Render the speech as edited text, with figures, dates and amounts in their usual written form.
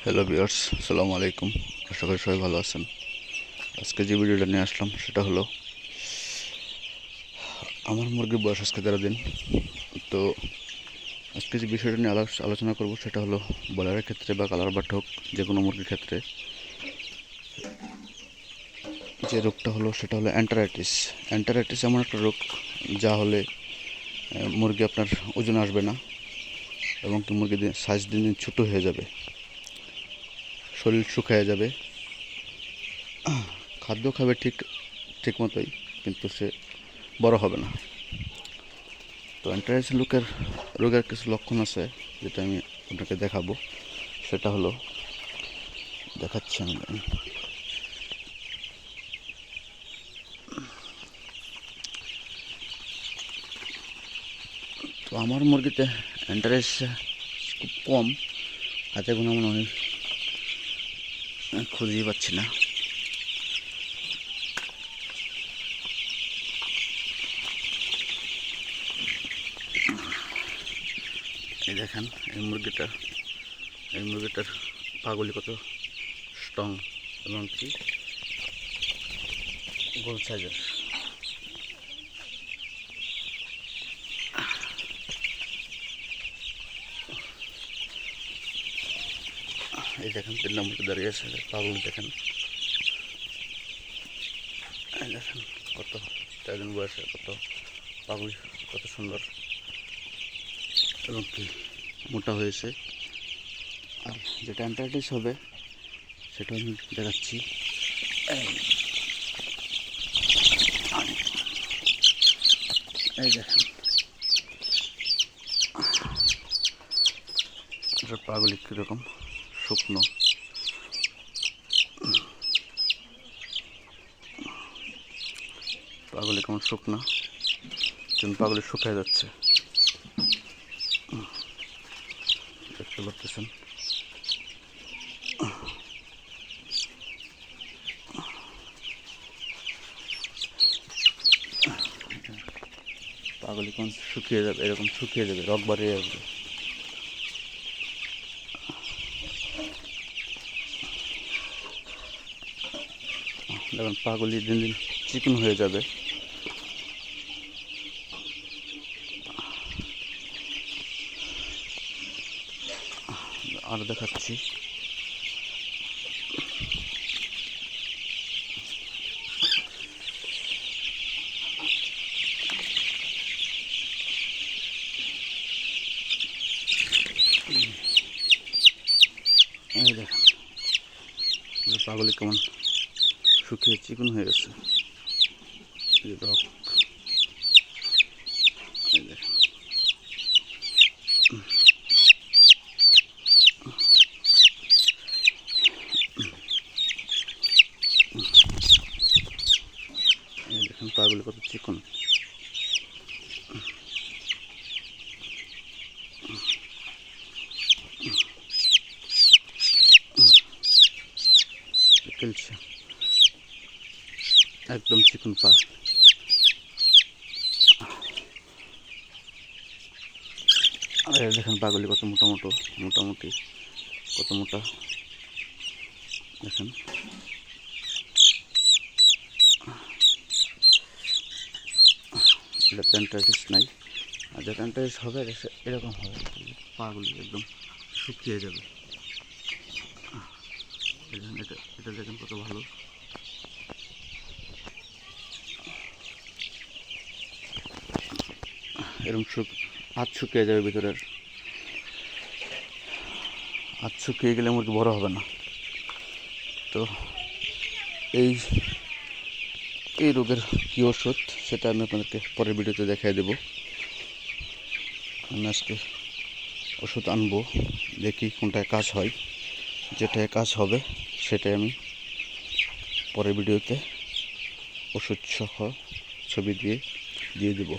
Hello viewers, আসসালামু আলাইকুম। আশা করি সবাই ভালো আছেন। আজকে যে ভিডিওটা নিয়ে আসলাম সেটা হলো আমার মুরগির বয়স আজকে 13 দিন। তো আজকে যে বিষয়টা নিয়ে আলোচনা করব সেটা হলো ব্রয়লারের ক্ষেত্রে বা কালার বাট হোক, যে কোনো মুরগির ক্ষেত্রে যে রোগটা হলো সেটা হলো অ্যান্টারাইটিস। অ্যান্টারাইটিস এমন একটা রোগ যা হলে মুরগি আপনার ওজন আসবে না এবং কি মুরগির সাইজ দিন দিন ছোটো হয়ে যাবে, শরীর শুকিয়ে যাবে, খাদ্য খাবে ঠিক মতোই, কিন্তু সে বড় হবে না। তো অ্যান্টারাইটিস রোগের কিছু লক্ষণ আছে যেটা আমি আপনাকে দেখাবো। সেটা হলো, দেখাচ্ছি আমি। তো আমার মুরগিতে অ্যান্টারাইটিস খুব কম, হাতে গোনা মনে হয়, খুঁজেই পাচ্ছি না। এই দেখেন এই মুরগিটার পাগুলি কত স্ট্রং এবং কি গোল সাইজের। এই দেখেন 3 নম্বরটা দাঁড়িয়ে আছে, পাগুলি দেখেন। এই দেখেন কত 4 দিন বয়সে কত পাগুলি, কত সুন্দর এবং কি মোটা হয়েছে। আর যেটা অ্যান্টারাইটিস হবে সেটা আমি দেখাচ্ছি। এই দেখেন এটার পাগুলি কীরকম শুকনো, পাগুলি কেমন শুকনো, যেমন পাগুলি শুকিয়ে যাচ্ছে, দেখতে পাচ্ছেন। পাগুলি কেমন শুকিয়ে যাবে, এরকম শুকিয়ে যাবে, রক বাড়িয়ে আসবে। দেখুন পাগুলি দিন দিন চিকন হয়ে যাবে। আর দেখাচ্ছি, এই দেখেন পাগুলি কেমন শুকিয়ে চিকন হয়ে গেছে, রক। এই দেখেন এই দেখেন পাগুলি কত চিকন। খেলছে একদম চিকন পা। আর দেখেন পাগুলি কত মোটামুটি কত মোটা দেখেন। এটা অ্যান্টারাইটিস নাই, আর যেটা অ্যান্টারাইটিস হবে এরকম হবে, পাগুলি একদম শুকিয়ে যাবে। দেখেন এটা দেখেন কত ভালো। এরকম হাত শুকিয়ে যাবে ভিতরের, হাত শুকিয়ে গেলে মুরগি বড় হবে না। তো এই এই রোগের কী ওষুধ সেটা আমি আপনাদেরকে পরের ভিডিওতে দেখিয়ে দেব। আমি আজকে ওষুধ আনবো, দেখি কোনটায় কাজ হয়। যেটায় কাজ হবে সেটাই আমি পরের ভিডিওতে ওষুধ সহ ছবি দিয়ে দেব।